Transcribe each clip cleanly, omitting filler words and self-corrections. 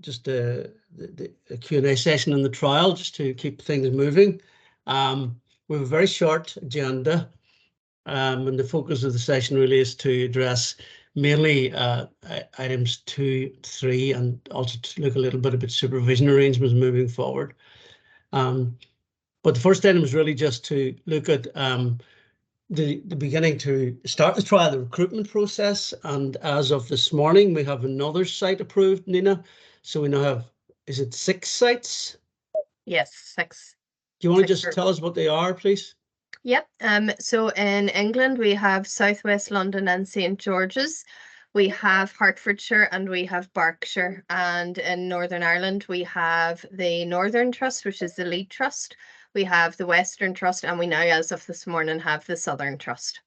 just a Q&A session in the trial, just to keep things moving. We have a very short agenda, and the focus of the session really is to address mainly items 2, 3, and also to look a little bit about supervision arrangements moving forward. But the first item is really just to look at the beginning to start the trial, the recruitment process. And as of this morning, we have another site approved, Nina. So we now have, is it 6 sites? Yes, 6. Do you want to just tell us what they are, please? Yep. So in England, we have Southwest London and St. George's. We have Hertfordshire and we have Berkshire. And in Northern Ireland, we have the Northern Trust, which is the lead trust. We have the Western Trust, and we now, as of this morning, have the Southern Trust.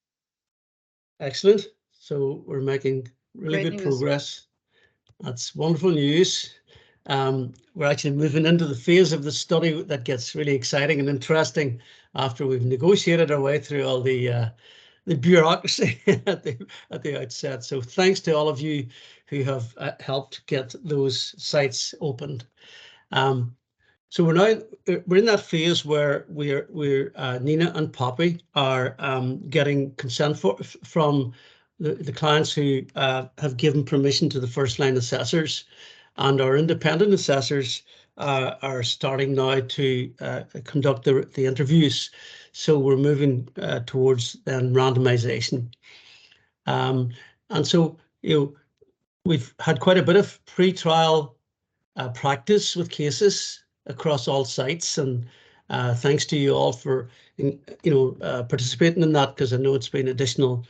Excellent. So we're making really good progress. That's wonderful news. We're actually moving into the phase of the study that gets really exciting and interesting after we've negotiated our way through all the bureaucracy at the outset. So thanks to all of you who have helped get those sites opened. So we're in that phase where we're Nina and Poppy are getting consent from the clients who have given permission to the first line assessors, and our independent assessors are starting now to conduct the interviews. So we're moving towards then randomization. And so, we've had quite a bit of pre-trial practice with cases across all sites, and thanks to you all for participating in that, because I know it's been additional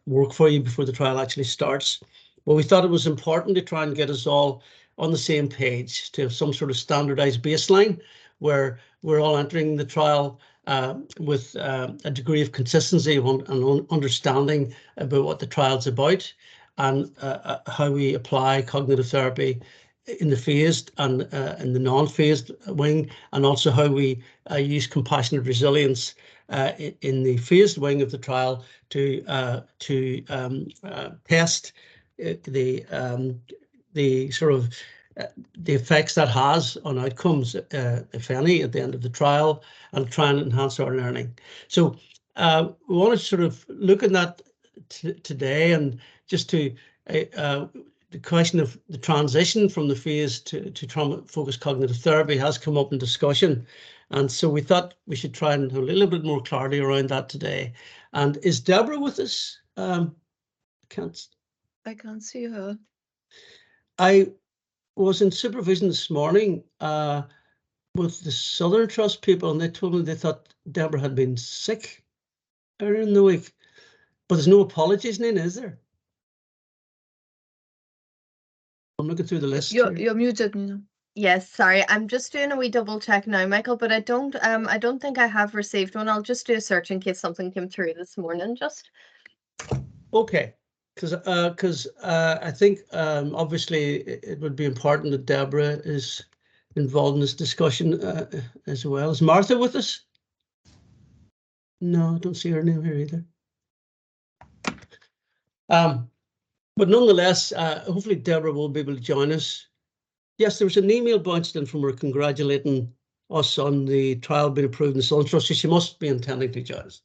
work for you before the trial actually starts. But we thought it was important to try and get us all on the same page, to have some sort of standardized baseline where we're all entering the trial with a degree of consistency and understanding about what the trial's about, and how we apply cognitive therapy in the phased and in the non-phased wing, and also how we use compassionate resilience in the phased wing of the trial to test the sort of the effects that has on outcomes, if any, at the end of the trial, and try and enhance our learning. So we want to sort of look at that today, and just to the question of the transition from the phase to trauma-focused cognitive therapy has come up in discussion. And so we thought we should try and have a little bit more clarity around that today. And is Deborah with us? I can't see her. I was in supervision this morning with the Southern Trust people, and they told me they thought Deborah had been sick earlier in the week. But there's no apologies, Nina, is there? I'm looking through the list. You're muted, Nina. Yes, sorry, I'm just doing a wee double check now, Michael, but I don't think I have received one. I'll just do a search in case something came through this morning, just. Okay, because I think obviously it would be important that Deborah is involved in this discussion as well. Is Martha with us? No, I don't see her name here either. But nonetheless, hopefully Deborah will be able to join us. Yes, there was an email bounced in from her congratulating us on the trial being approved in the Southern Trust, so she must be intending to join us.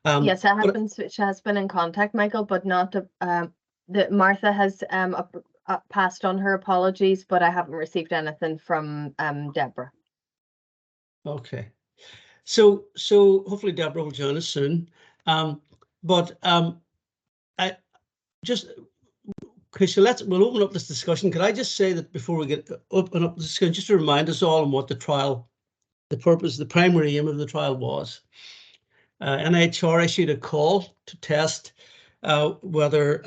Yes, she has been in contact, Michael, but not that Martha has passed on her apologies, but I haven't received anything from Deborah. Okay, so hopefully Deborah will join us soon. I just. Okay, so we'll open up this discussion. Could I just say that before we open up the discussion, just to remind us all on what the trial, the purpose, the primary aim of the trial was. NIHR issued a call to test whether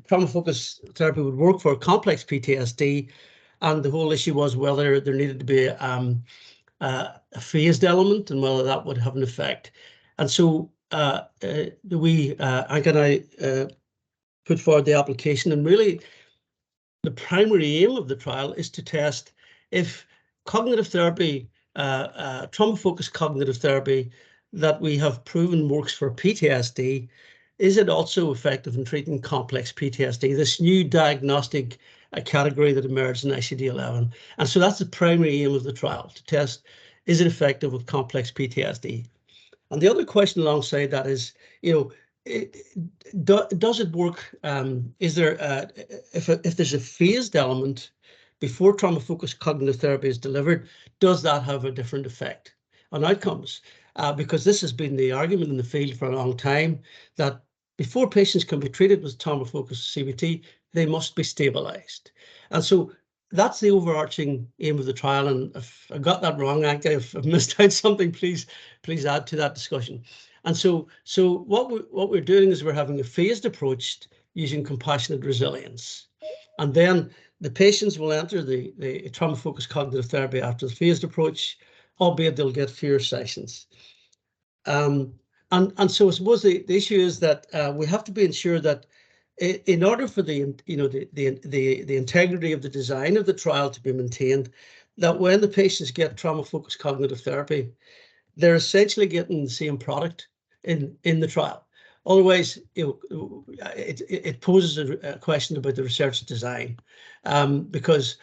trauma-focused therapy would work for complex PTSD, and the whole issue was whether there needed to be a phased element and whether that would have an effect. And so Anke and I put forward the application, and really the primary aim of the trial is to test if cognitive therapy, trauma-focused cognitive therapy that we have proven works for PTSD, is it also effective in treating complex PTSD, this new diagnostic category that emerged in ICD-11? And so that's the primary aim of the trial, to test, is it effective with complex PTSD? And the other question alongside that is, does it work? Is there, if there's a phased element before trauma-focused cognitive therapy is delivered, does that have a different effect on outcomes? Because this has been the argument in the field for a long time, that before patients can be treated with trauma-focused CBT, they must be stabilized. And so that's the overarching aim of the trial. And if I got that wrong, if I've missed out something, please add to that discussion. And so what we're doing is we're having a phased approach using compassionate resilience. And then the patients will enter the trauma-focused cognitive therapy after the phased approach, albeit they'll get fewer sessions. And so I suppose the issue is that we have to be ensured that in order for the integrity of the design of the trial to be maintained, that when the patients get trauma-focused cognitive therapy, they're essentially getting the same product in the trial. Otherwise, it poses a question about the research design, because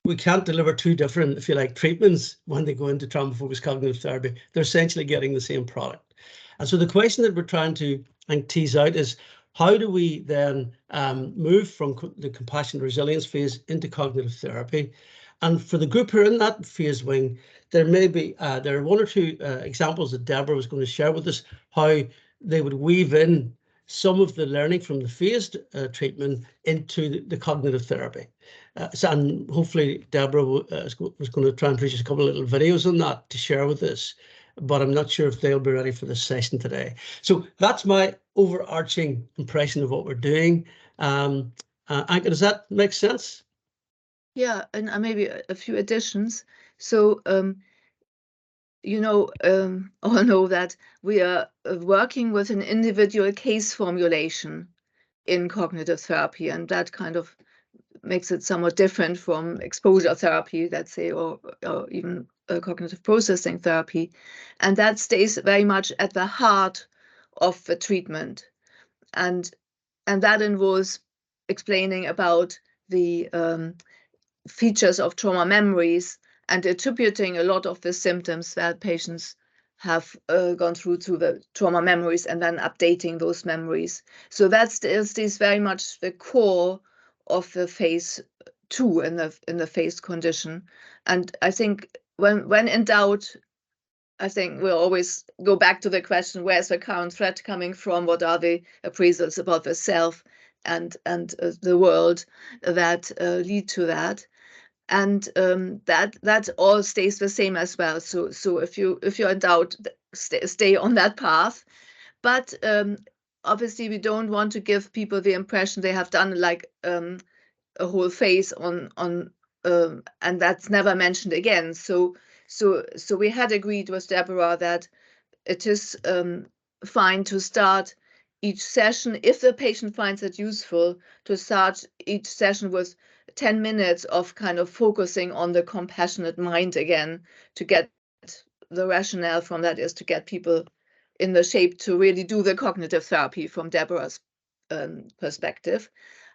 we can't deliver two different, if you like, treatments when they go into trauma-focused cognitive therapy. They're essentially getting the same product. And so the question that we're trying to tease out is, how do we then move from the compassionate resilience phase into cognitive therapy? And for the group who are in that phase wing, there may be there are one or two examples that Deborah was going to share with us, how they would weave in some of the learning from the phased treatment into the cognitive therapy. And hopefully Deborah was going to try and produce a couple of little videos on that to share with us, but I'm not sure if they'll be ready for this session today. So that's my overarching impression of what we're doing. Anka, does that make sense? Yeah, and maybe a few additions. So, all know that we are working with an individual case formulation in cognitive therapy, and that kind of makes it somewhat different from exposure therapy, let's say, or even cognitive processing therapy. And that stays very much at the heart of the treatment. And that involves explaining about the features of trauma memories and attributing a lot of the symptoms that patients have gone through to the trauma memories, and then updating those memories. So that's very much the core of the phase 2 in the phased condition. And I think when in doubt, I think we'll always go back to the question, where's the current threat coming from? What are the appraisals about the self and the world that lead to that? And that all stays the same as well. So if you're in doubt, stay on that path. But obviously, we don't want to give people the impression they have done like a whole phase on and that's never mentioned again. So we had agreed with Deborah that it is fine to start each session, if the patient finds it useful, to start each session with 10 minutes of kind of focusing on the compassionate mind again, to get the rationale from that is to get people in the shape to really do the cognitive therapy from Deborah's perspective.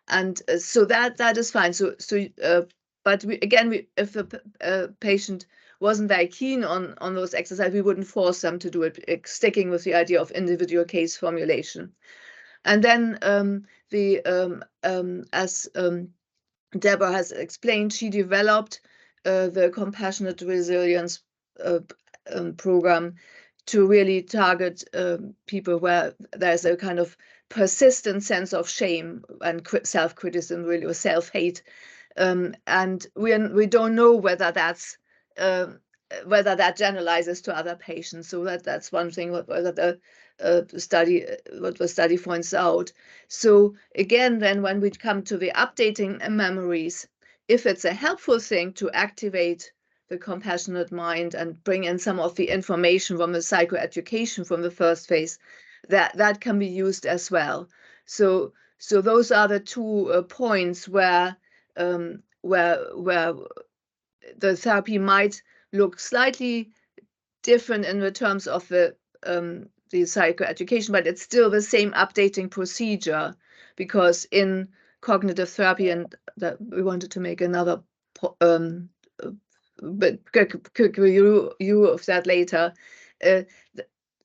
And so that is fine. But if a patient wasn't very keen on those exercises, we wouldn't force them to do it, sticking with the idea of individual case formulation. And then as Deborah has explained, she developed the compassionate resilience program to really target people where there's a kind of persistent sense of shame and self-criticism, really, or self-hate. And we don't know whether that's whether that generalizes to other patients. So that's one thing what the study points out. So again, then when we come to the updating memories, if it's a helpful thing to activate the compassionate mind and bring in some of the information from the psychoeducation from the first phase, that can be used as well. So those are the 2 points where the therapy might look slightly different in the terms of the the psychoeducation, but it's still the same updating procedure, because in cognitive therapy, and that we wanted to make another but quick review of that later.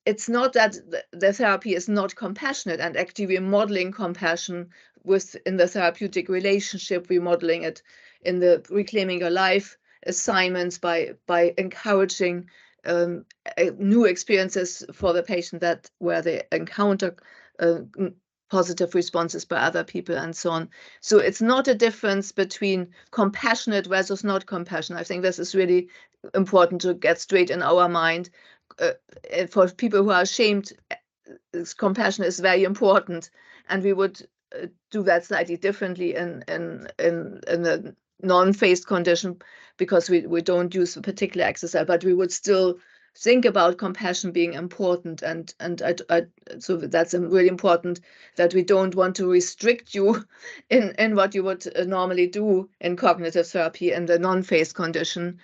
It's not that the therapy is not compassionate, and actually we're modeling compassion within the therapeutic relationship. We're modeling it in the Reclaiming Your Life assignments by encouraging new experiences for the patient where they encounter positive responses by other people and so on. So it's not a difference between compassionate versus not compassionate. I think this is really important to get straight in our mind. For people who are ashamed, compassion is very important, and we would do that slightly differently in the non-phased condition, because we don't use a particular exercise, but we would still think about compassion being important, and so that's really important, that we don't want to restrict you in what you would normally do in cognitive therapy in the non-phased condition,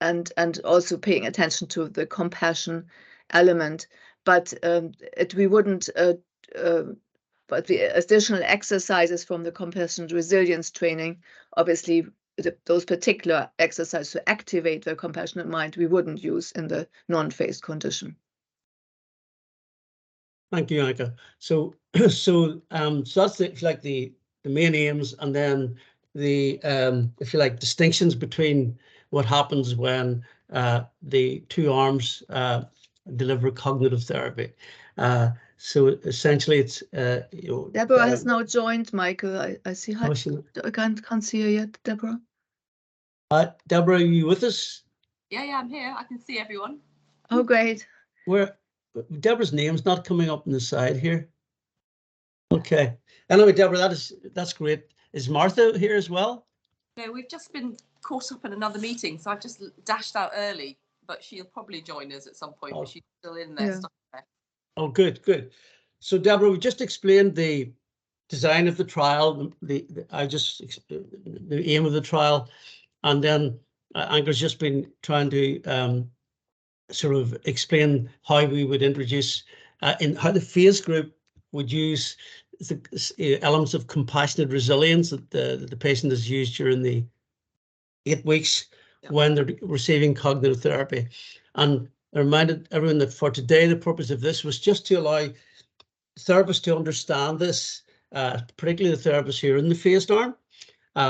and also paying attention to the compassion element, but we wouldn't. But the additional exercises from the compassion resilience training, obviously, those particular exercises to activate the compassionate mind, we wouldn't use in the non-phased condition. Thank you, Annika. So that's if you like the main aims, and then the if you like distinctions between what happens when the two arms deliver cognitive therapy. So essentially, it's Deborah has now joined, Michael. I see her. I can't see her yet, Deborah. Deborah, are you with us? Yeah, I'm here. I can see everyone. Oh, great. Deborah's name's not coming up on the side here. Okay. Anyway, Deborah, that's great. Is Martha here as well? No, we've just been caught up in another meeting, so I've just dashed out early, but she'll probably join us at some point. But she's still in there. Yeah. Oh, good. So, Deborah, we just explained the design of the trial, the aim of the trial, and then Anker's just been trying to sort of explain how we would introduce in how the phase group would use the elements of compassionate resilience that the patient has used during the 8 weeks when they're receiving cognitive therapy. And I reminded everyone that for today, the purpose of this was just to allow therapists to understand this, particularly the therapists here in the phased arm,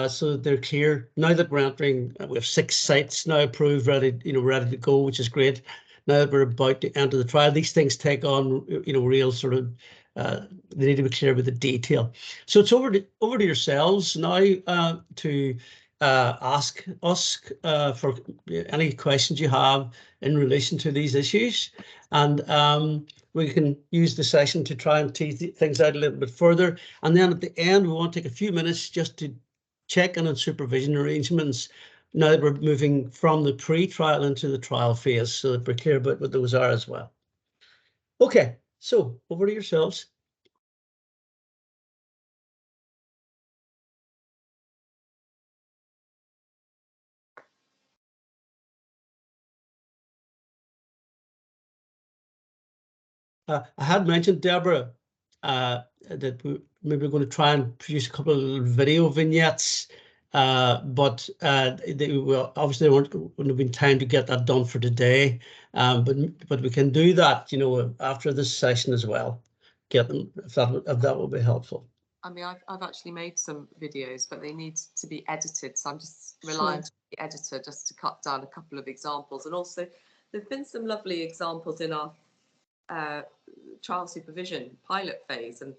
so that they're clear. Now that we're entering, we have 6 sites now approved, ready to go, which is great. Now that we're about to enter the trial, these things take on, real sort of, they need to be clear with the detail. So it's over to yourselves now to ask us for any questions you have in relation to these issues, and we can use the session to try and tease things out a little bit further. And then at the end, we want to take a few minutes just to check in on supervision arrangements now that we're moving from the pre-trial into the trial phase, so that we're clear about what those are as well. Okay, so over to yourselves. I had mentioned, Deborah, that we maybe going to try and produce a couple of video vignettes, but obviously there wouldn't have been time to get that done for today. But we can do that, after this session as well. Get them if that will be helpful. I mean, I've actually made some videos, but they need to be edited, so I'm just relying on the editor just to cut down a couple of examples. And also, there've been some lovely examples in our trial supervision pilot phase, and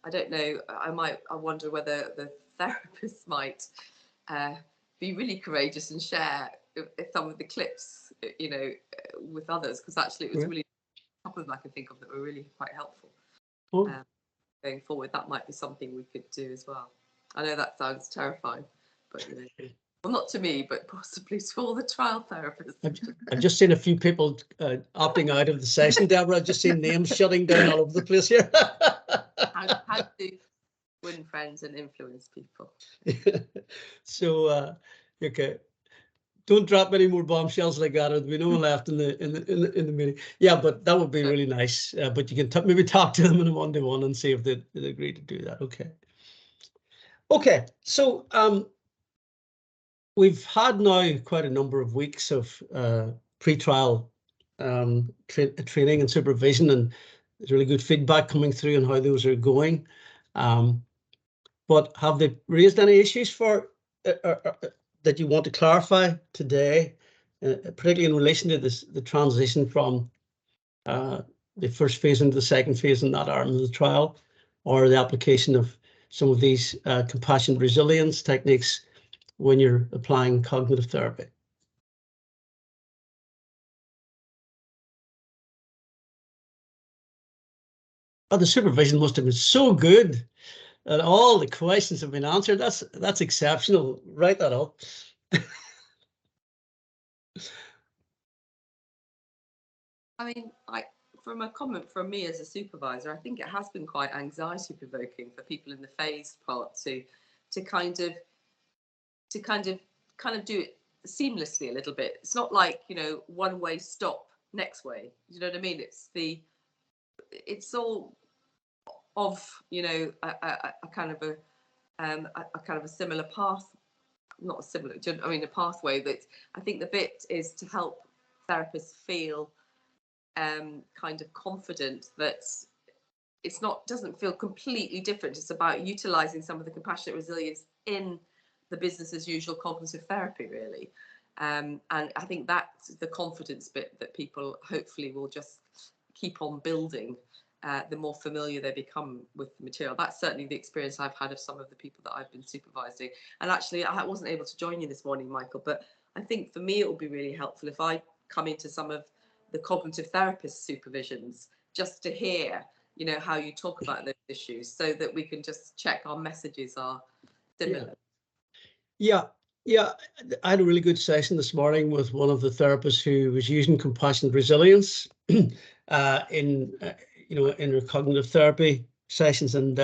I don't know, I wonder whether the therapists might be really courageous and share some of the clips, with others, because actually it was really a couple of them I can think of that were really quite helpful. Going forward, that might be something we could do as well. I know that sounds terrifying, but well, not to me, but possibly to all the trial therapists. I've just seen a few people opting out of the session, Deborah. I've just seen names shutting down all over the place here. How to win friends and influence people. So, okay. don't drop any more bombshells like that. There'll be no one left in the meeting. Yeah, but that would be really nice. But you can maybe talk to them in a one-to-one and see if they agree to do that. Okay. Okay. So we've had now quite a number of weeks of pre-trial training and supervision, and there's really good feedback coming through on how those are going. But have they raised any issues for that you want to clarify today, particularly in relation to the transition from the first phase into the second phase in that arm of the trial, or the application of some of these compassionate resilience techniques when you're applying cognitive therapy? Oh, the supervision must have been so good, and all the questions have been answered. That's exceptional. Write that up. I mean, from a comment from me as a supervisor, I think it has been quite anxiety provoking for people in the phase part to kind of do it seamlessly a little bit. It's not like, you know, one way stop, next way. You know what I mean? It's all of, you know, a kind of a similar path, not a similar, I mean, a pathway that I think the bit is to help therapists feel kind of confident that it's doesn't feel completely different. It's about utilizing some of the compassionate resilience in the business as usual cognitive therapy, really. And I think that's the confidence bit that people hopefully will just keep on building the more familiar they become with the material. That's certainly the experience I've had of some of the people that I've been supervising. And actually, I wasn't able to join you this morning, Michael, but I think for me it will be really helpful if I come into some of the cognitive therapist supervisions just to hear, you know, how you talk about those issues, so that we can just check our messages are similar. Yeah. I had a really good session this morning with one of the therapists who was using compassionate resilience in her cognitive therapy sessions, and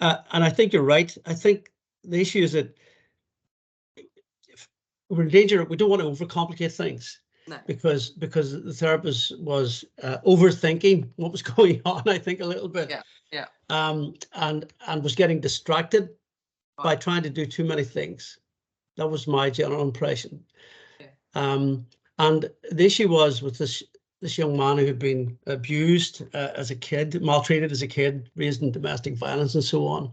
I think you're right. I think the issue is that we're in danger. We don't want to overcomplicate things. No. Because the therapist was overthinking what was going on, I think, a little bit. Yeah. And was getting distracted by trying to do too many things. That was my general impression. Yeah. And the issue was with this young man who had been abused as a kid, maltreated as a kid, raised in domestic violence and so on.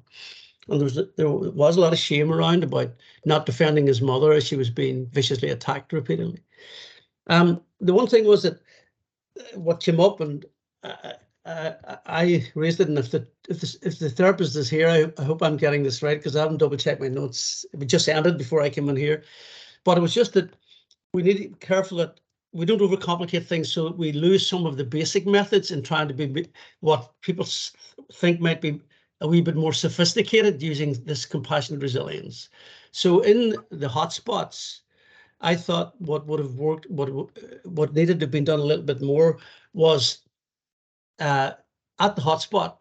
And there was a lot of shame around about not defending his mother as she was being viciously attacked repeatedly. The one thing was that what came up, and I raised it, and if the therapist is here, I hope I'm getting this right, because I haven't double checked my notes. It just ended before I came in here, but it was just that we need to be careful that we don't overcomplicate things, so that we lose some of the basic methods in trying to be what people think might be a wee bit more sophisticated using this compassionate resilience. So in the hotspots, I thought what would have worked, what needed to have been done a little bit more was at the hotspot,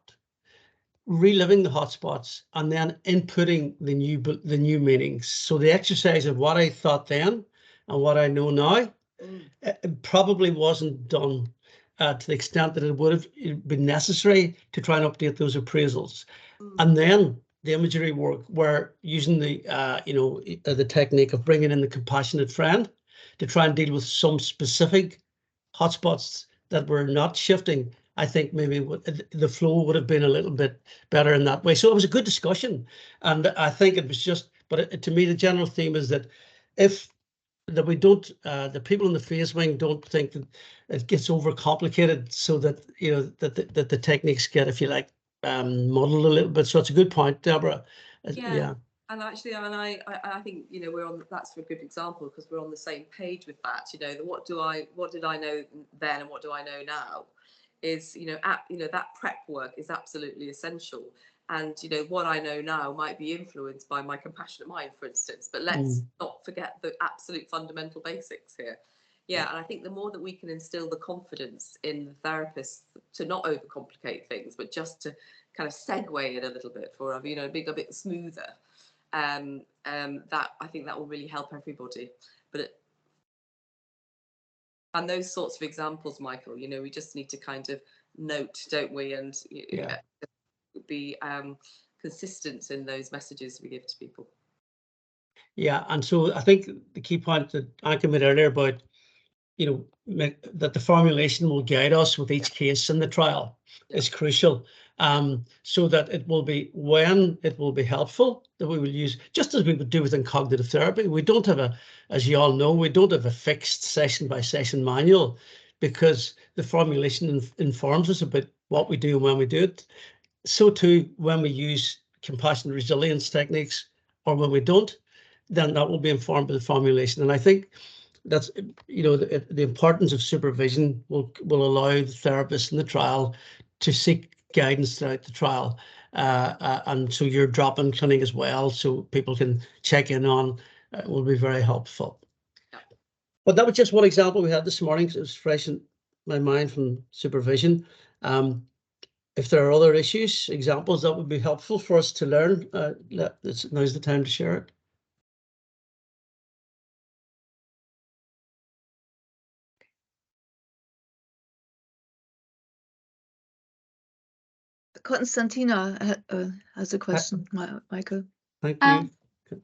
reliving the hotspots and then inputting the new meanings. So the exercise of what I thought then and what I know now, it probably wasn't done to the extent that it would have been necessary to try and update those appraisals. And then the imagery work, where using the technique of bringing in the compassionate friend to try and deal with some specific hotspots that were not shifting. I think maybe the flow would have been a little bit better in that way. So it was a good discussion, and I think it was just. But to me, the general theme is that we don't, the people in the phase wing don't think that it gets overcomplicated, so that that the techniques get, if you like, muddled a little bit. So it's a good point, Deborah. Yeah. And actually, I think, we're on. That's a good example, because we're on the same page with that. What did I know then, and what do I know now? Is that prep work is absolutely essential. And what I know now might be influenced by my compassionate mind, for instance. But let's not forget the absolute fundamental basics here. Yeah, and I think the more that we can instill the confidence in the therapist to not overcomplicate things, but just to kind of segue it a little bit for a bit smoother, that I think that will really help everybody. and those sorts of examples, Michael, you know, we just need to kind of note, don't we, and be consistent in those messages we give to people. Yeah, and so I think the key point that Anke made earlier about, you know, that the formulation will guide us with each case in the trial is crucial. So that it will be, when it will be helpful, that we will use, just as we would do within cognitive therapy. We don't have a, as you all know, we don't have a fixed session by session manual, because the formulation informs us about what we do and when we do it. So too, when we use compassionate resilience techniques, or when we don't, then that will be informed by the formulation. And I think that's, you know, the importance of supervision will allow the therapist in the trial to seek guidance throughout the trial. And so your drop-in clinic as well, so people can check in on, will be very helpful. Yeah. But that was just one example we had this morning. So it was fresh in my mind from supervision. If there are other issues, examples that would be helpful for us to learn, now's the time to share it. Constantina has a question, Michael. Thank you.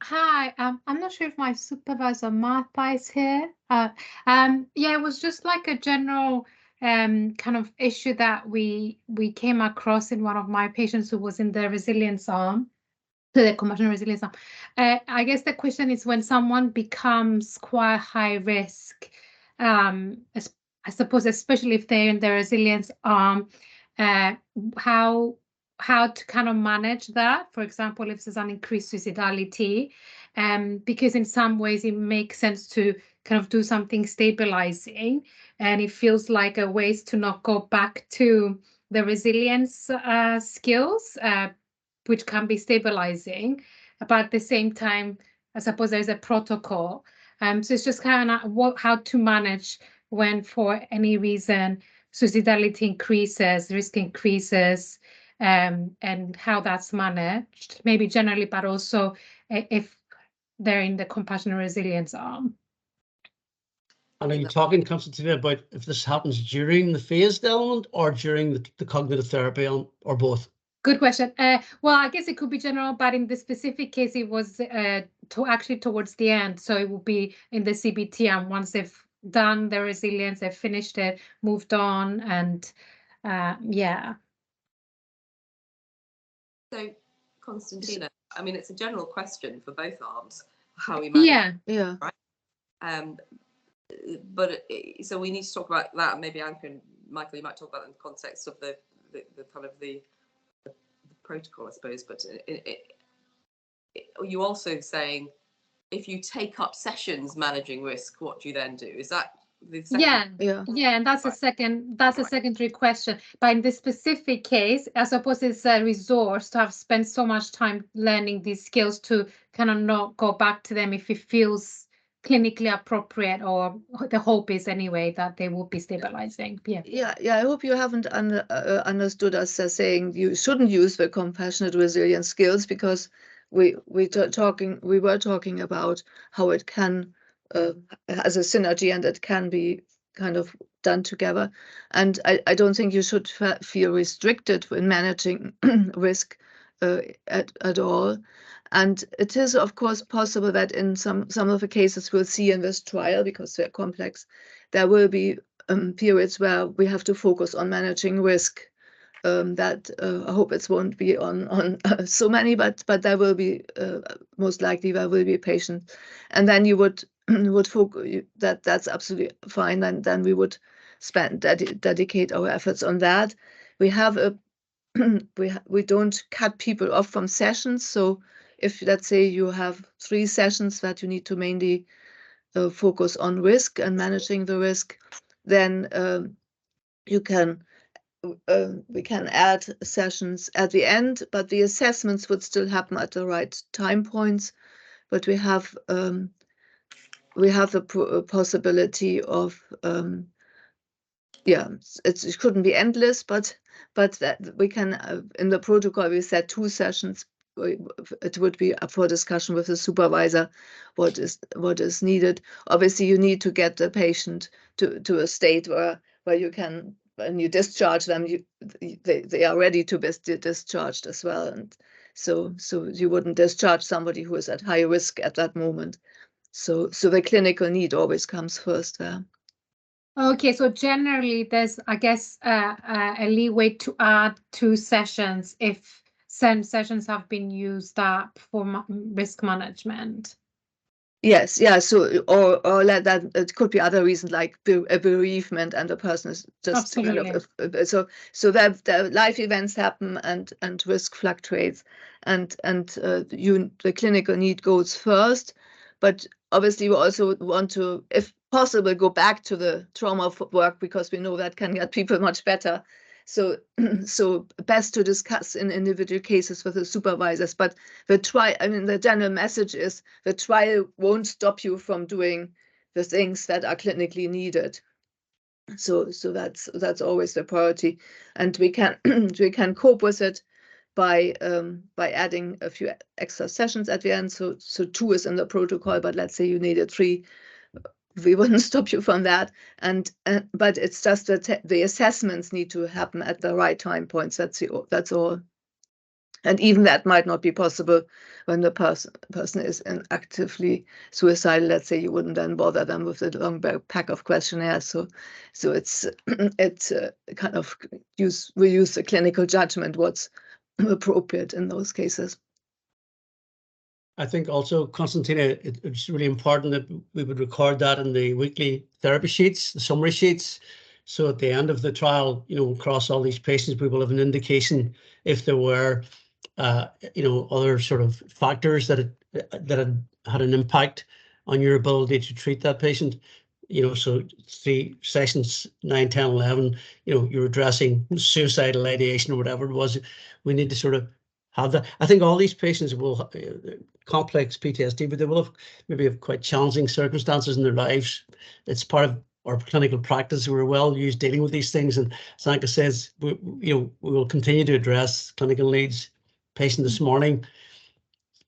Hi, I'm not sure if my supervisor Martha is here. Yeah, it was just like a general kind of issue that we came across in one of my patients who was in the resilience arm, the compassionate resilience arm. I guess the question is, when someone becomes quite high risk, I suppose, especially if they're in the resilience arm, how to kind of manage that. For example, if there's an increased suicidality, because in some ways it makes sense to kind of do something stabilizing, and it feels like a ways to not go back to the resilience skills, which can be stabilizing, but at the same time, I suppose there's a protocol. So it's just kind of how to manage when, for any reason, suicidality increases, risk increases, and how that's managed, maybe generally, but also if they're in the compassionate resilience arm. And are you talking, Constantina, about if this happens during the phased element or during the cognitive therapy element, or both? Good question. Well, I guess it could be general, but in the specific case, it was actually towards the end. So it will be in the CBT, and once they've done their resilience, they've finished it, moved on, and yeah. So, Constantina, I mean, it's a general question for both arms, how we manage. Yeah. Right? But so we need to talk about that, and maybe Anke and Michael, you might talk about it in the context of the kind of the protocol, I suppose. But you also saying, if you take up sessions managing risk, what do you then do? Is that the second? Yeah, and that's a secondary question. But in this specific case, I suppose it's a resource to have spent so much time learning these skills to kind of not go back to them if it feels clinically appropriate, or the hope is anyway that they will be stabilizing. Yeah. I hope you haven't understood us as saying you shouldn't use the compassionate resilience skills, because we were talking about how it can as a synergy, and it can be kind of done together. And I don't think you should feel restricted when managing risk at all. And it is, of course, possible that in some of the cases we'll see in this trial, because they're complex, there will be periods where we have to focus on managing risk. That I hope it won't be on so many, but there will be, most likely there will be patients, and then you would focus, that's absolutely fine. Then we would dedicate our efforts on that. We have we don't cut people off from sessions. So if, let's say, you have 3 sessions that you need to mainly focus on risk and managing the risk, then we can add sessions at the end, but the assessments would still happen at the right time points. But we have the possibility of it couldn't be endless, but that we can, in the protocol we said 2 sessions it would be up for discussion with the supervisor what is needed. Obviously, you need to get the patient to a state where you can, when you discharge them, they are ready to be discharged as well. And so you wouldn't discharge somebody who is at high risk at that moment. So the clinical need always comes first there. Okay, so generally there's, I guess, a leeway to add 2 sessions if some sessions have been used up for risk management. Yes, yeah. So or let that, it could be other reasons like a bereavement, and the person is just kind of so that the life events happen and risk fluctuates, and the clinical need goes first, but obviously we also want to, if possible, go back to the trauma work, because we know that can get people much better. So best to discuss in individual cases with the supervisors. But the general message is the trial won't stop you from doing the things that are clinically needed. So that's always the priority, and we can cope with it by adding a few extra sessions at the end. So 2 is in the protocol, but let's say you needed 3. We wouldn't stop you from that, but it's just that the assessments need to happen at the right time points. That's all, and even that might not be possible when the person is actively suicidal. Let's say you wouldn't then bother them with a long pack of questionnaires. So it's kind of we use the clinical judgment what's appropriate in those cases. I think also, Konstantina, it's really important that we would record that in the weekly therapy sheets, the summary sheets. So at the end of the trial, across all these patients, we will have an indication if there were, other sort of factors that had an impact on your ability to treat that patient. So 3 sessions, 9, 10, 11, you're addressing suicidal ideation or whatever it was. We need to sort of have that. I think all these patients will complex PTSD, but they will have quite challenging circumstances in their lives. It's part of our clinical practice. We're well used dealing with these things, and as Anka says, we will continue to address clinical needs. Patient this morning,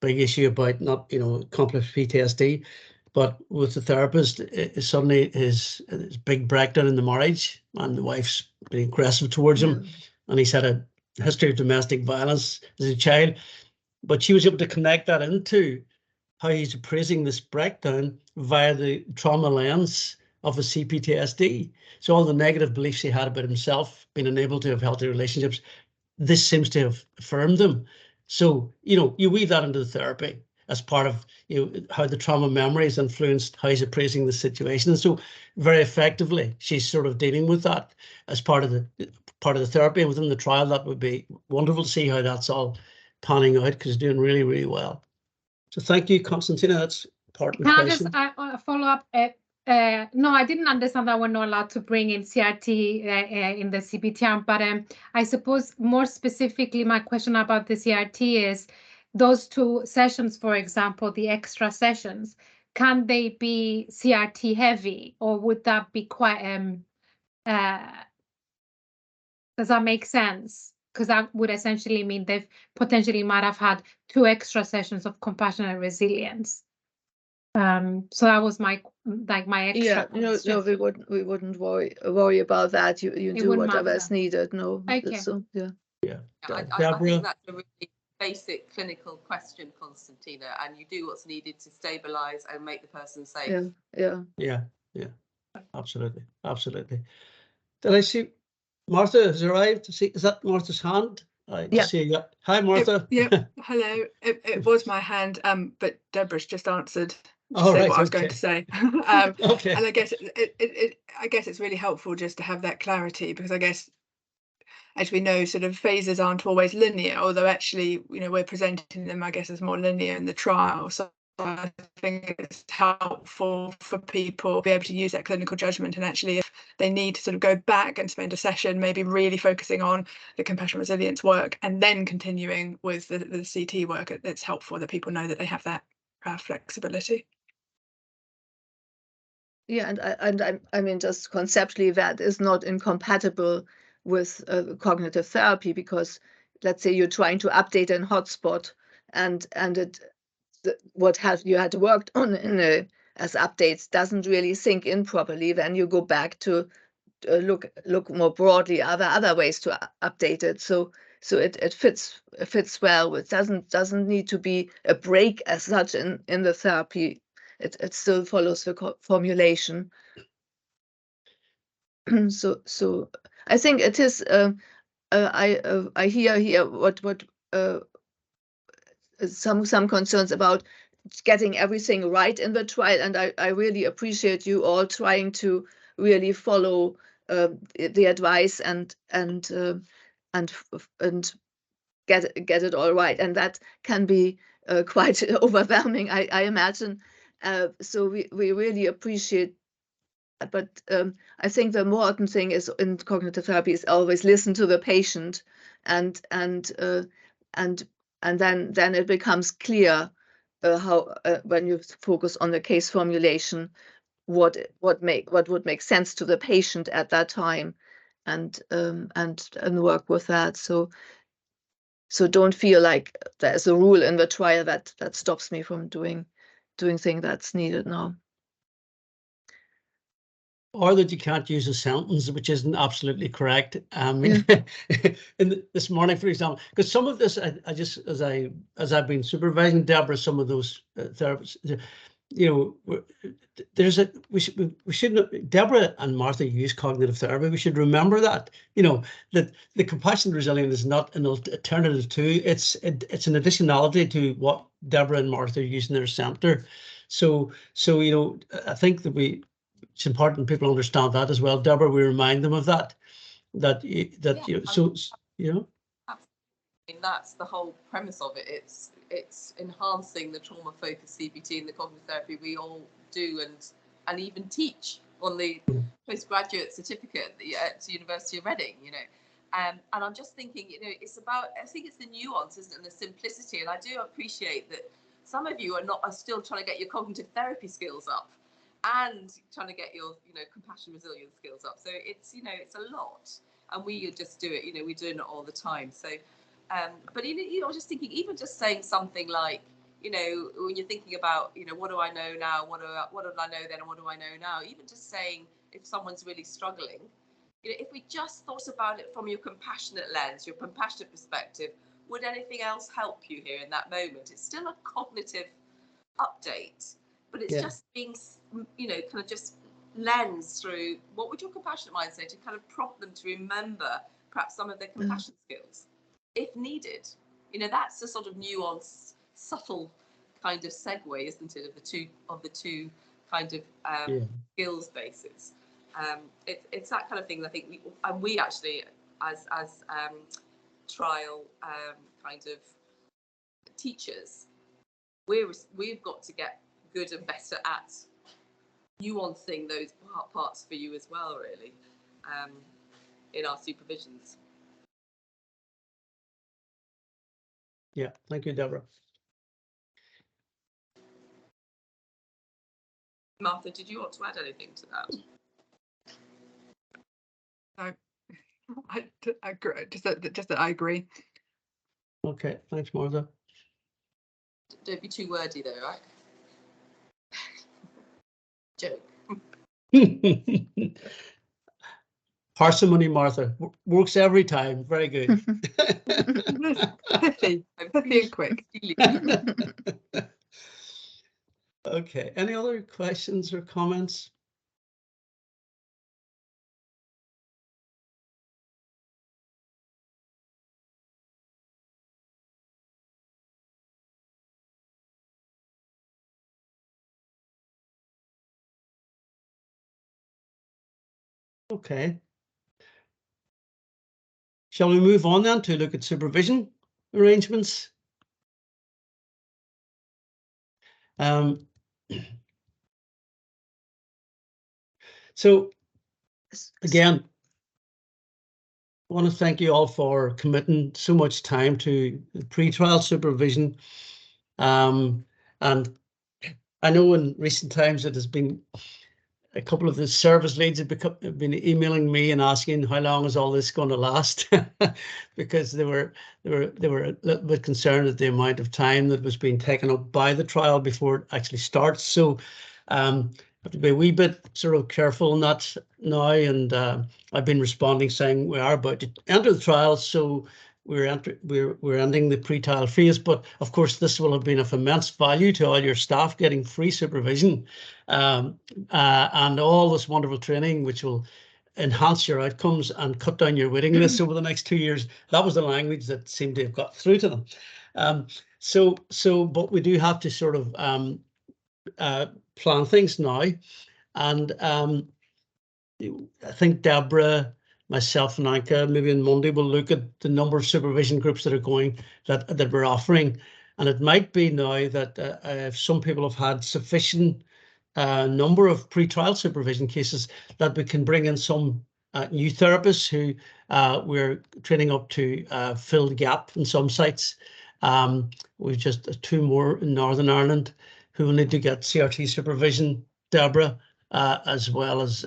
big issue about not complex PTSD, but with the therapist, suddenly his big breakdown in the marriage, and the wife's been aggressive towards him, and he's had a history of domestic violence as a child. But she was able to connect that into how he's appraising this breakdown via the trauma lens of a CPTSD. So all the negative beliefs he had about himself, being unable to have healthy relationships, this seems to have affirmed them. So, you weave that into the therapy as part of how the trauma memory has influenced how he's appraising the situation. And so very effectively, she's sort of dealing with that as part of the therapy. And within the trial, that would be wonderful to see how that's all panning out, because it's doing really, really well. So thank you, Konstantina. That's important. Can I just follow up? No, I didn't understand that we're not allowed to bring in CRT in the CPT, but I suppose more specifically, my question about the CRT is those 2 sessions, for example, the extra sessions, can they be CRT heavy, or would that be quite, does that make sense? Because that would essentially mean they've potentially might have had 2 extra sessions of compassionate resilience. So that was my extra. No, we wouldn't worry about that. You do whatever is needed. No. Okay. So I think that's a really basic clinical question, Konstantina, and you do what's needed to stabilize and make the person safe. Yeah. Absolutely. Did I see Martha has arrived? Is that Martha's hand? See you. Hi, Martha. Hello. It was my hand, but Deborah's just answered. What I was going to say. Okay. And I guess it's really helpful just to have that clarity, because I guess, as we know, sort of phases aren't always linear, although actually, we're presenting them, I guess, as more linear in the trial. So I think it's helpful for people to be able to use that clinical judgment, and actually if they need to sort of go back and spend a session maybe really focusing on the compassion resilience work and then continuing with the CT work, it's helpful that people know that they have that flexibility. Yeah, and I mean, just conceptually, that is not incompatible with cognitive therapy, because let's say you're trying to update a hotspot and what you had worked on as updates doesn't really sink in properly, then you go back to look more broadly other ways to update it. So it fits well. It doesn't need to be a break as such in the therapy. It still follows the formulation. So I think it is. I hear here what some concerns about getting everything right in the trial, and I really appreciate you all trying to really follow the advice and get it all right, and that can be quite overwhelming, I imagine. So we really appreciate. But I think the more important thing is in cognitive therapy is always listen to the patient, and then it becomes clear how when you focus on the case formulation, what would make sense to the patient at that time, and work with that. So don't feel like there's a rule in the trial that stops me from doing things that's needed now. Or that you can't use a sentence which isn't absolutely correct. I mean, this morning, for example, because some of this, I just as I've been supervising Deborah, some of those therapists, you know, we shouldn't. Deborah and Martha use cognitive therapy. We should remember that, you know, that the compassionate resilient is not an alternative to. It's an additionality to what Deborah and Martha use in their centre. So you know, I think that it's important people understand that as well. Deborah, we remind them of that. Yeah, you know, so you know. I mean, that's the whole premise of it. It's enhancing the trauma-focused CBT and the cognitive therapy we all do and even teach on the postgraduate certificate at the University of Reading, you know. And I'm just thinking, you know, it's about, I think it's the nuance, isn't it, and the simplicity. And I do appreciate that some of you are still trying to get your cognitive therapy skills up and trying to get your, you know, compassion resilience skills up. So it's, you know, it's a lot, and we just do it, you know, we're doing it all the time. So but you know, I was just thinking, even just saying something like, you know, when you're thinking about, you know, what do I know now? What did I know then? And what do I know now? Even just saying, if someone's really struggling, you know, if we just thought about it from your compassionate lens, your compassionate perspective, would anything else help you here in that moment? It's still a cognitive update, but it's just being, you know, kind of just lens through what would your compassionate mind say to kind of prompt them to remember perhaps some of their compassion skills if needed. You know, that's the sort of nuanced, subtle kind of segue, isn't it, of the two kind of skills bases. It's that kind of thing. I think we actually, as trial kind of teachers, we've got to get good and better at nuancing those parts for you as well, really, in our supervisions. Yeah, thank you, Deborah. Martha, did you want to add anything to that? No, I agree. Just that I agree. Okay, thanks, Martha. Don't be too wordy, though, right? Joke. Parsimony, Martha, works every time. Very good. Pithy and quick. Okay, any other questions or comments? Okay. Shall we move on then to look at supervision arrangements? So again, I want to thank you all for committing so much time to pre-trial supervision. And I know in recent times it has been a couple of the service leads have been emailing me and asking how long is all this going to last, because they were a little bit concerned at the amount of time that was being taken up by the trial before it actually starts. So have to be a wee bit sort of careful on that now, and I've been responding saying we are about to enter the trial, so we're ending the pre-trial phase. But of course, this will have been of immense value to all your staff, getting free supervision and all this wonderful training, which will enhance your outcomes and cut down your waiting lists over the next 2 years. That was the language that seemed to have got through to them. But we do have to sort of plan things now, and I think Deborah, myself, and Anka maybe on Monday will look at the number of supervision groups that are going that we're offering, and it might be now that if some people have had sufficient number of pre-trial supervision cases, that we can bring in some new therapists who we're training up to fill the gap in some sites. We've just 2 more in Northern Ireland who will need to get CRT supervision, Deborah, as well as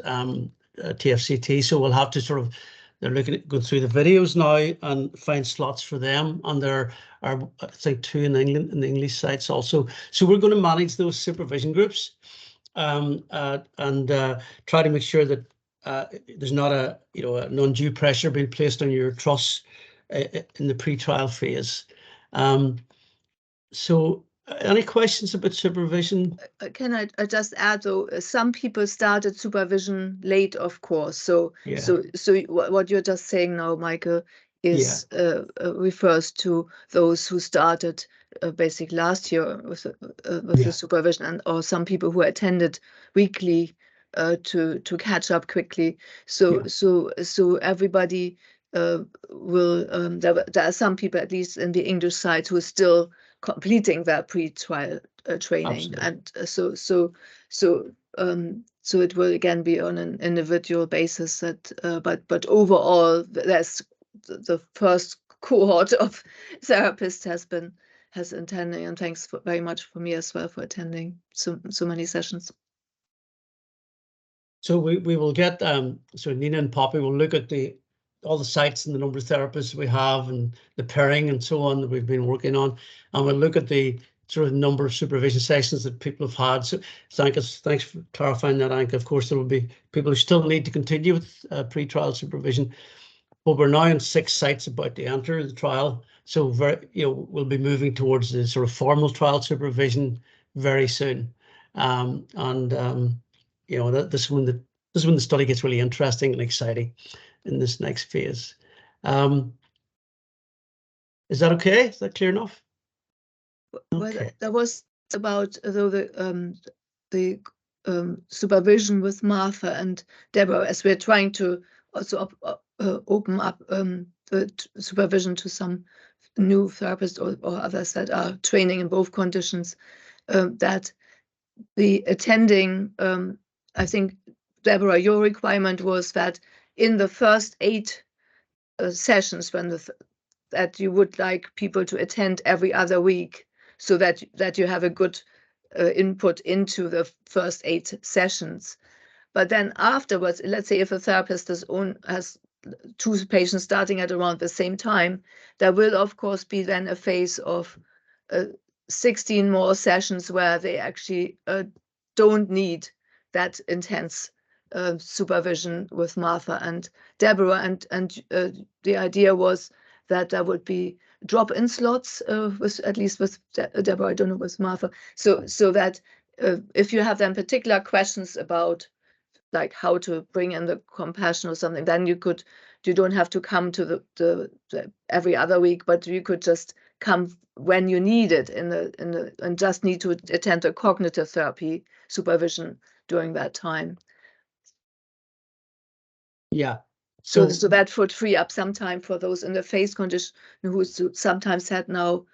TFCT. So we'll have to sort of, they're looking at going through the videos now and find slots for them. And there are, I think, 2 in England, in the English sites also. So we're going to manage those supervision groups and try to make sure that there's not an undue pressure being placed on your trusts in the pre-trial phase. So any questions about supervision? Can I just add, though, some people started supervision late, of course. So what you're just saying now, Michael, is refers to those who started basically last year with the supervision, and or some people who attended weekly to catch up quickly. So everybody will. There are some people, at least in the English side, who are still completing their pre-trial training. Absolutely. And so it will again be on an individual basis. That but overall, there's the first cohort of therapists has attending, and thanks very much for me as well for attending so many sessions. So we will get so Nina and Poppy will look at all the sites and the number of therapists we have and the pairing and so on that we've been working on, and we'll look at the sort of number of supervision sessions that people have had. So thanks for clarifying that, Anka. Of course, there will be people who still need to continue with pre-trial supervision, but we're now in 6 sites about to enter the trial. So we'll be moving towards the sort of formal trial supervision very soon, this is when the study gets really interesting and exciting in this next phase. Is that okay? Is that clear enough? Well, that was about the supervision with Martha and Deborah, as we're trying to also open up the supervision to some new therapists or others that are training in both conditions, that the attending, I think, Deborah, your requirement was that in the first 8 sessions, that you would like people to attend every other week, so that you have a good input into the first 8 sessions. But then afterwards, let's say if a therapist has 2 patients starting at around the same time, there will of course be then a phase of 16 more sessions where they actually don't need that intense supervision with Martha and Deborah, and the idea was that there would be drop-in slots at least with Deborah, I don't know, with Martha, so that if you have then particular questions about like how to bring in the compassion or something, then you don't have to come to the every other week, but you could just come when you need it and just need to attend the cognitive therapy supervision during that time. Yeah. So that would free up some time for those in the phase condition who sometimes had now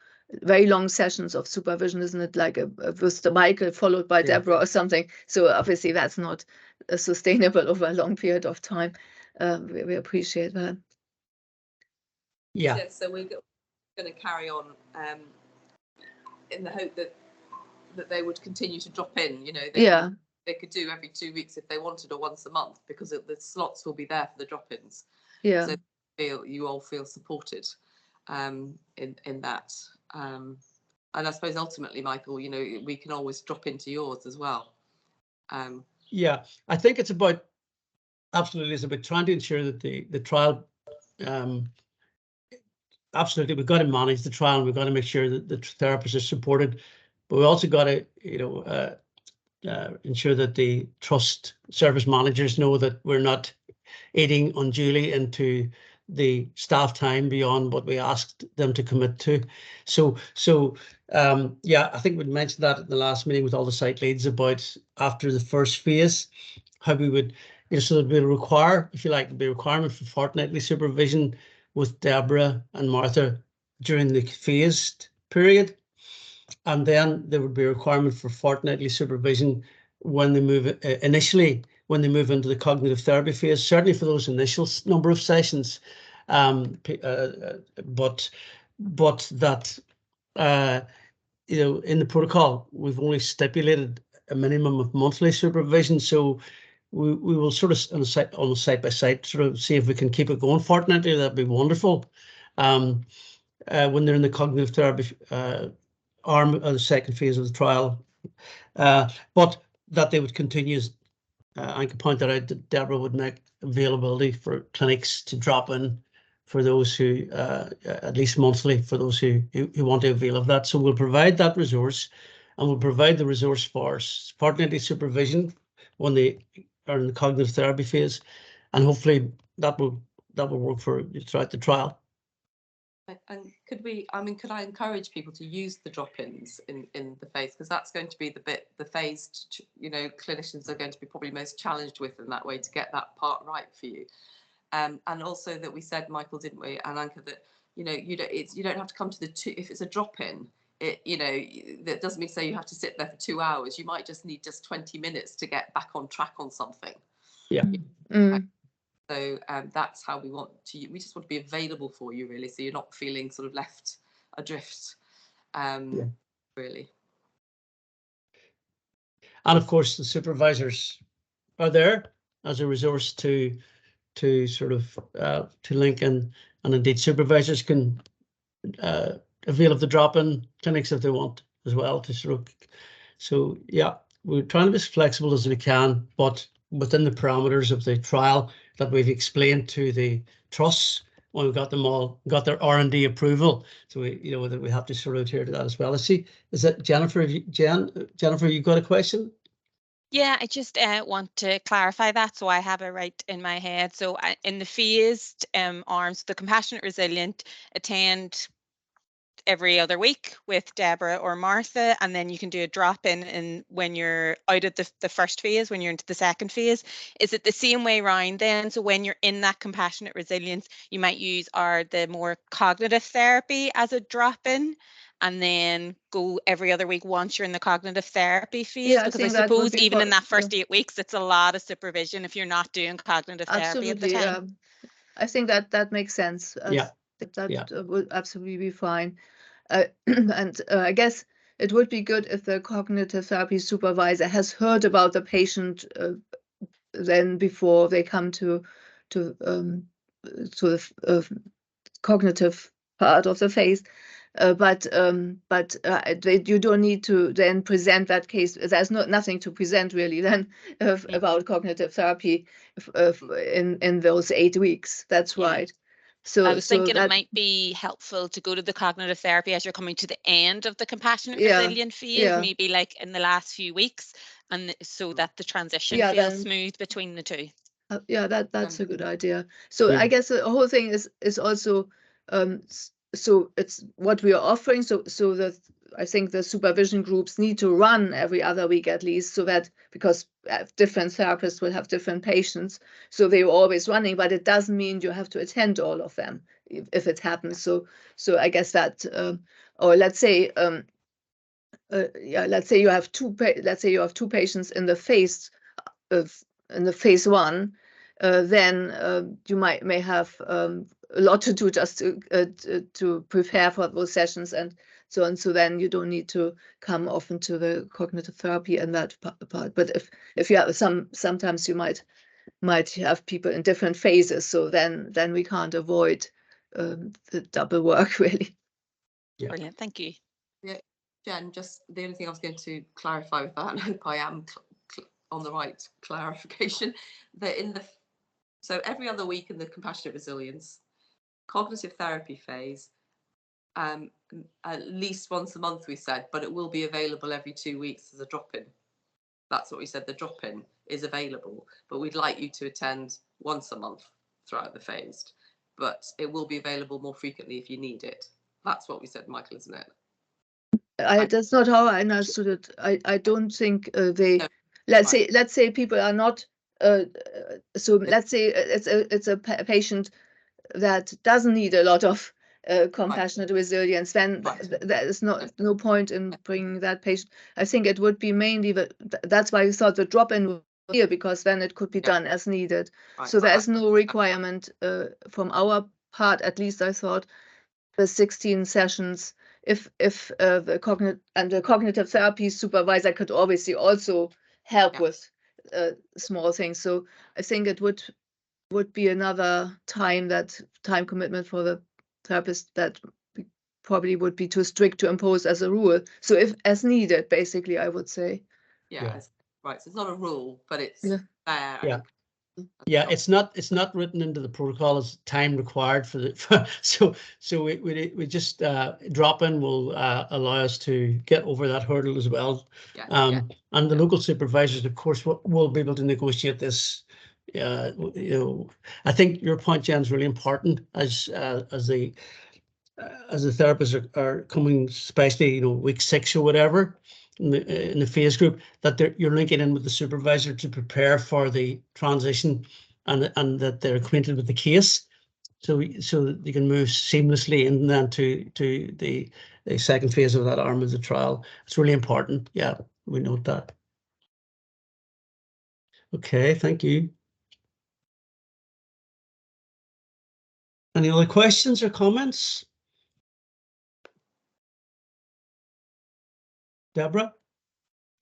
very long sessions of supervision, isn't it? Like with Michael followed by Deborah or something. So obviously that's not sustainable over a long period of time. We appreciate that. Yeah. So we're going to carry on in the hope that they would continue to drop in. they could do every 2 weeks if they wanted, or once a month, because the slots will be there for the drop-ins. Yeah. So you all feel supported in that. And I suppose ultimately, Michael, you know, we can always drop into yours as well. Yeah, I think it's about, absolutely, it's about trying to ensure that the trial, absolutely, we've got to manage the trial, and we've got to make sure that the therapists are supported, but we also got to, you know, ensure that the trust service managers know that we're not eating unduly into the staff time beyond what we asked them to commit to. So yeah, I think we mentioned that at the last meeting with all the site leads about after the first phase, how we would, you know, so that we require, if you like, the requirement for fortnightly supervision with Deborah and Martha during the phased period. And then there would be a requirement for fortnightly supervision when they move initially, when they move into the cognitive therapy phase, certainly for those initial number of sessions. But that, you know, in the protocol, we've only stipulated a minimum of monthly supervision. So we will sort of on a site by site sort of see if we can keep it going fortnightly. That'd be wonderful. When they're in the cognitive therapy arm of the second phase of the trial, but that they would continue, as Anke pointed out, that Deborah would make availability for clinics to drop in for those who, at least monthly, for those who want to avail of that. So we'll provide that resource, and we'll provide the resource for fortnightly supervision when they are in the cognitive therapy phase, and hopefully that will work for throughout the trial. And could I encourage people to use the drop-ins in the phase, because that's going to be the bit, the phased, you know, clinicians are going to be probably most challenged with in that way to get that part right for you. And also that we said, Michael, didn't we, and Anke, that, you know, you don't have to come to the two, if it's a drop-in, you know, that doesn't mean say you have to sit there for 2 hours. You might just need just 20 minutes to get back on track on something. Yeah. So that's how we want to. We just want to be available for you, really, so you're not feeling sort of left adrift. Really. And of course, the supervisors are there as a resource to sort of to link in, and indeed supervisors can avail of the drop-in clinics if they want as well to sort of. So yeah, we're trying to be as flexible as we can, but within the parameters of the trial that we've explained to the trusts when we got them all, got their R&D approval. So we, you know, that we have to sort of adhere to that as well. Let's see, is that Jennifer? Jennifer, you got a question? Yeah, I just want to clarify that so I have it right in my head. So in the phased arms, the compassionate resilient attend every other week with Deborah or Martha, and then you can do a drop-in when you're out of the first phase, when you're into the second phase. Is it the same way around then? So when you're in that compassionate resilience, you might use the more cognitive therapy as a drop-in, and then go every other week once you're in the cognitive therapy phase? Yeah, because I suppose even in that first 8 weeks, it's a lot of supervision if you're not doing cognitive therapy at the time. I think that makes sense. That would absolutely be fine. And I guess it would be good if the cognitive therapy supervisor has heard about the patient then before they come to the cognitive part of the phase. But you don't need to then present that case. There's nothing to present really then about cognitive therapy in those 8 weeks. That's right. So I was thinking it might be helpful to go to the cognitive therapy as you're coming to the end of the compassionate resilient phase, maybe like in the last few weeks, and so that the transition feels smooth between the two. Yeah, that's a good idea. So I guess the whole thing is also so it's what we are offering. So that I think the supervision groups need to run every other week at least, so that because different therapists will have different patients, so they're always running. But it doesn't mean you have to attend all of them if it happens. So I guess that, or let's say you have two patients in the phase one, then you may have a lot to do just to prepare for those sessions, and so on. So then you don't need to come often to the cognitive therapy and that part. But if you have sometimes you might have people in different phases, so then we can't avoid the double work really. Yeah. Brilliant, thank you. Yeah, Jen, just the only thing I was going to clarify with that, and I hope I am on the right clarification, that so every other week in the compassionate resilience cognitive therapy phase, at least once a month we said, but it will be available every 2 weeks as a drop-in. That's what we said, the drop-in is available, but we'd like you to attend once a month throughout the phase, but it will be available more frequently if you need it. That's what we said, Michael, isn't it? That's not how I understood it. I don't think they. No. Let's say people are not. So let's say it's a patient that doesn't need a lot of compassionate resilience. Then there is no point in bringing that patient. I think it would be mainly that's why we thought the drop-in was here, because then it could be done as needed. So there is no requirement from our part, at least I thought, the 16 sessions. If the cognitive therapy supervisor could obviously also help with small things. So I think it would be another time commitment for the therapist that probably would be too strict to impose as a rule. So if as needed, basically, I would say. Yeah. Right. So it's not a rule, but it's fair. Yeah. Yeah, it's not written into the protocol as time required for the so we just drop-in will allow us to get over that hurdle as well. And the local supervisors, of course, will be able to negotiate this. You know, I think your point, Jen, is really important as the therapists are coming, especially week 6 or whatever. In the phase group, that you're linking in with the supervisor to prepare for the transition, and that they're acquainted with the case, so that they can move seamlessly in then to the second phase of that arm of the trial. It's really important. Yeah, we note that. Okay, thank you. Any other questions or comments? Deborah?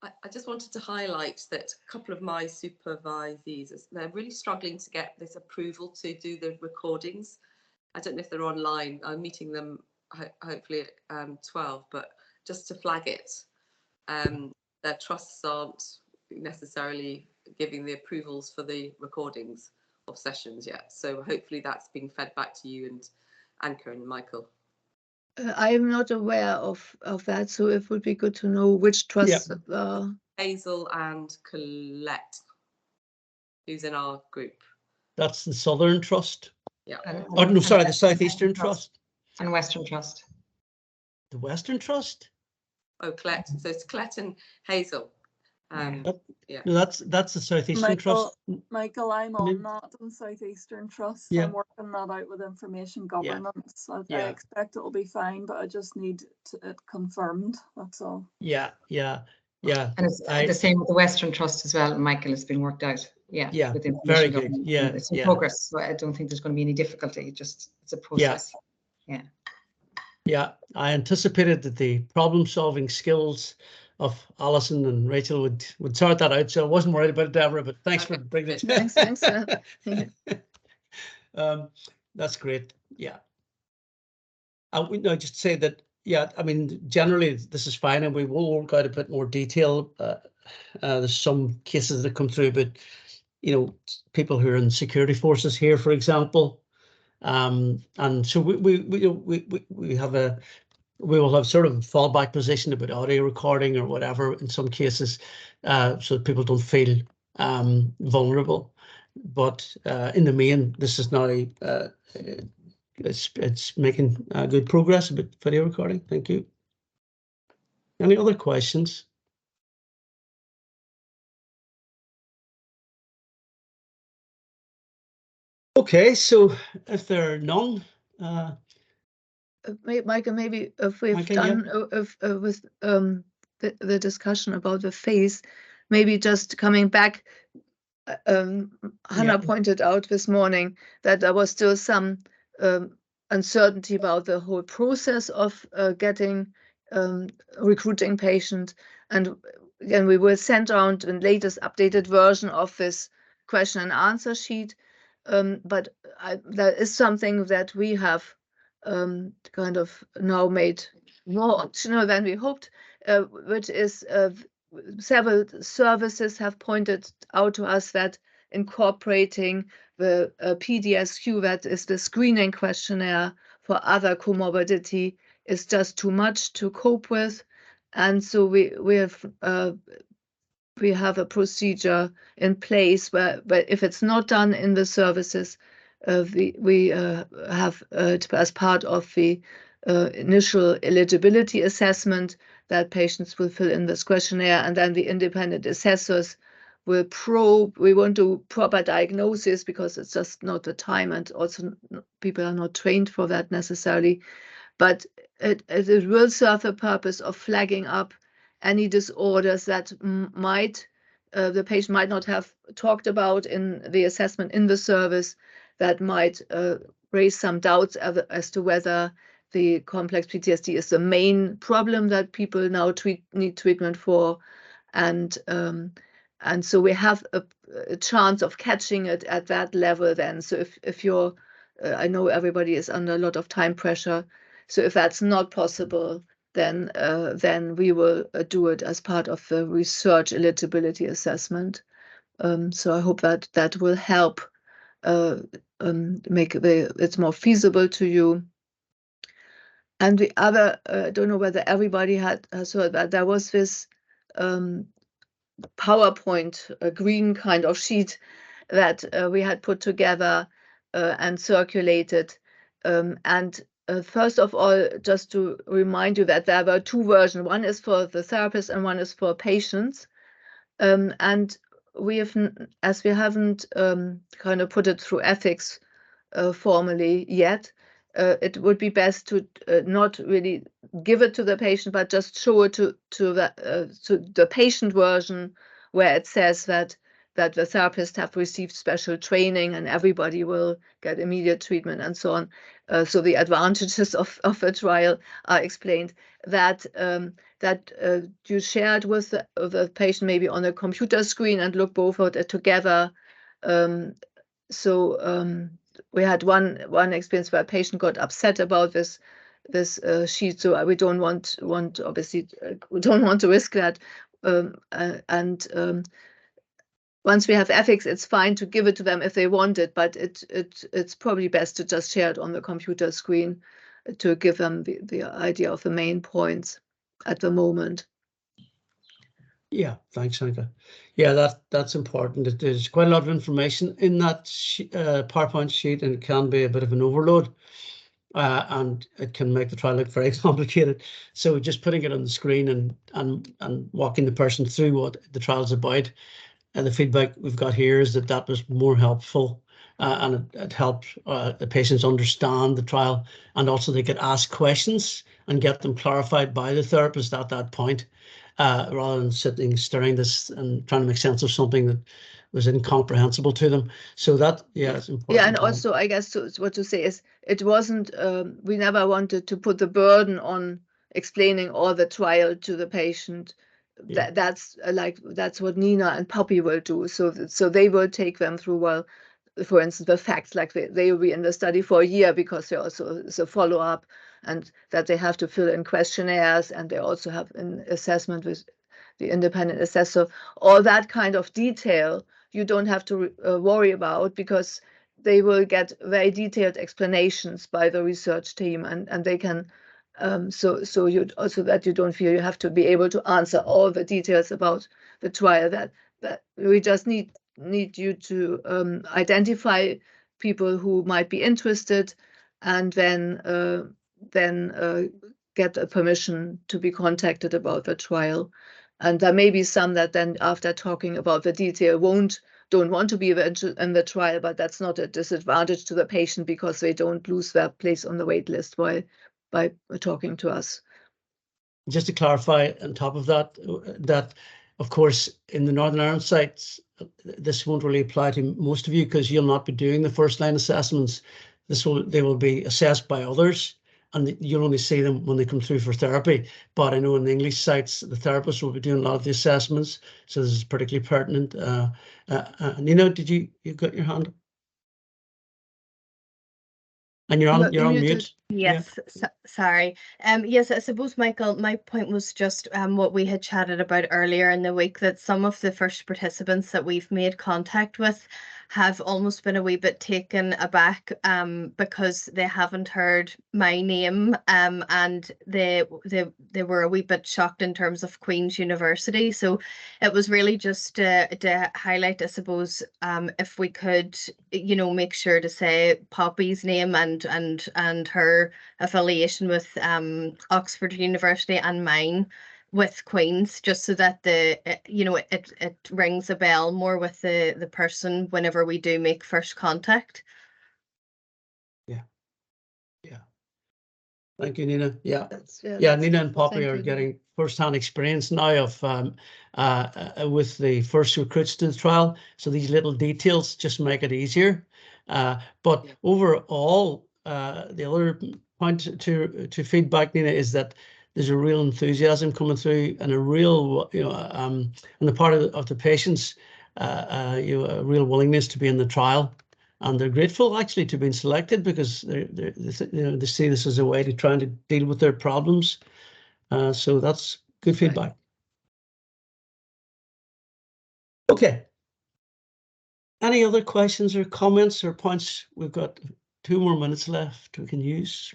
I just wanted to highlight that a couple of my supervisees, they're really struggling to get this approval to do the recordings. I don't know if they're online. I'm meeting them hopefully at 12, but just to flag it, their trusts aren't necessarily giving the approvals for the recordings of sessions yet. So hopefully that's being fed back to you and Anka and Michael. I am not aware of that, so it would be good to know which trusts. Hazel and Colette, who's in our group. That's the Southern Trust. Yeah. Oh no, sorry, the Southeastern Trust and Western Trust. The Western Trust. Oh, Colette. So it's Colette and Hazel. Yeah. No, that's the Southeastern Trust. Michael, I'm on that in Southeastern Trust. Yeah. I'm working that out with information governance. I expect it'll be fine, but I just need it confirmed. That's all. Yeah. And it's the same with the Western Trust as well. Michael, has been worked out. Yeah. With very good. Yeah. It's in progress, so I don't think there's going to be any difficulty. It's a process. Yeah. I anticipated that the problem-solving skills of Alison and Rachel would sort that out, so I wasn't worried about it, Deborah, but thanks for bringing it. Thanks. That's great. Yeah. I just say that, I mean, generally this is fine, and we will work out a bit more detail. There's some cases that come through, but people who are in security forces here, for example, and so we will have sort of a fallback position about audio recording or whatever in some cases, so that people don't feel vulnerable. But in the main, this is now it's making good progress with video recording. Thank you. Any other questions? Okay, so if there are none. Michael, maybe if we've done with the discussion about the phase, maybe just coming back, Hannah pointed out this morning that there was still some uncertainty about the whole process of getting recruiting patient. And again, we will send around the latest updated version of this question and answer sheet. But that is something that we have kind of now made more optional than we hoped, which is several services have pointed out to us that incorporating the PDSQ, that is the screening questionnaire for other comorbidity, is just too much to cope with. And so we have a procedure in place where if it's not done in the services, we have as part of the initial eligibility assessment that patients will fill in this questionnaire, and then the independent assessors will probe. We won't do proper diagnosis because it's just not the time, and also people are not trained for that necessarily. But it will serve the purpose of flagging up any disorders that might the patient might not have talked about in the assessment in the service, that might raise some doubts as to whether the complex PTSD is the main problem that people now need treatment for. And so we have a chance of catching it at that level then. So if you're, I know everybody is under a lot of time pressure. So if that's not possible, then we will do it as part of the research eligibility assessment. So I hope that will help make it's more feasible to you. And the other, I don't know whether everybody has heard that there was this PowerPoint, a green kind of sheet that we had put together and circulated. And first of all, just to remind you that there were two versions. One is for the therapist and one is for patients. And we have, as we haven't kind of put it through ethics formally yet, it would be best to not really give it to the patient, but just show it to the patient version, where it says that the therapists have received special training and everybody will get immediate treatment and so on. So the advantages of a trial are explained. That you share it with the patient maybe on a computer screen and look both at it together. We had one experience where a patient got upset about this sheet, so we don't want obviously we don't want to risk that. Once we have ethics, it's fine to give it to them if they want it, but it's probably best to just share it on the computer screen to give them the idea of the main points at the moment. Yeah, thanks, Anka. Yeah, that's important. There's quite a lot of information in that PowerPoint sheet, and it can be a bit of an overload, and it can make the trial look very complicated. So just putting it on the screen and walking the person through what the trial's about, and the feedback we've got here is that was more helpful, and it helped the patients understand the trial, and also they could ask questions and get them clarified by the therapist at that point. Rather than sitting staring this and trying to make sense of something that was incomprehensible to them. So that, yeah, it's important. Yeah, and also I guess what to say is it wasn't, we never wanted to put the burden on explaining all the trial to the patient. Yeah. That's what Nina and Poppy will do. So they will take them through, well, for instance, the facts, like they will be in the study for a year because they also is a follow-up, and that they have to fill in questionnaires, and they also have an assessment with the independent assessor. All that kind of detail you don't have to worry about, because they will get very detailed explanations by the research team, and they can so you also, that you don't feel you have to be able to answer all the details about the trial. That we just need you to identify people who might be interested, and then get a permission to be contacted about the trial. And there may be some that then, after talking about the detail, don't want to be in the trial, but that's not a disadvantage to the patient, because they don't lose their place on the wait list by talking to us. Just to clarify on top of that of course in the Northern Ireland sites, this won't really apply to most of you, because you'll not be doing the first line assessments. They will be assessed by others, and you'll only see them when they come through for therapy. But I know in the English sites, the therapists will be doing a lot of the assessments, so this is particularly pertinent. Nina, did you got your hand up? And you're on mute. Yes, Yeah. sorry. Yes, I suppose, Michael, my point was just what we had chatted about earlier in the week, that some of the first participants that we've made contact with have almost been a wee bit taken aback because they haven't heard my name and they were a wee bit shocked in terms of Queen's University. So it was really just to highlight, I suppose, if we could, you know, make sure to say Poppy's name and her affiliation with Oxford University and mine with Queen's, just so that it rings a bell more with the person whenever we do make first contact. Yeah. Thank you, Nina. Yeah, That's Nina and Poppy are getting first-hand experience now of with the first recruits to the trial. So these little details just make it easier. But overall, the other point to feedback, Nina, is that there's a real enthusiasm coming through, and a real, on the part of the patients, a real willingness to be in the trial. And they're grateful actually to being selected, because they see this as a way to try to deal with their problems. So that's good feedback. Okay. Any other questions or comments or points? We've got 2 more minutes left we can use.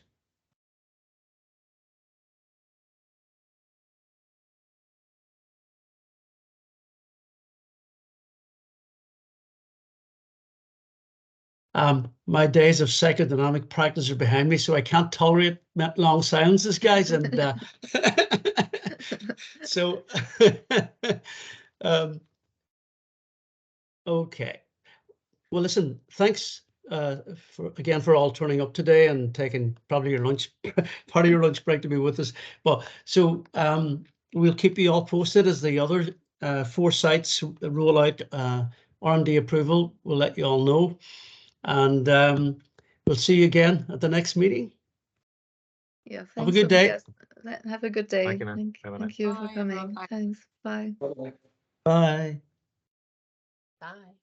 My days of psychodynamic practice are behind me, so I can't tolerate long silences, guys. And so, okay. Well, listen, thanks for all turning up today and taking probably your lunch, part of your lunch break to be with us. But so we'll keep you all posted as the other 4 sites roll out R&D approval. We'll let you all know. And we'll see you again at the next meeting. Yeah, thanks. Have a good day. Have a good day. Thank Thank you for coming. Thanks. Bye. Bye. Bye.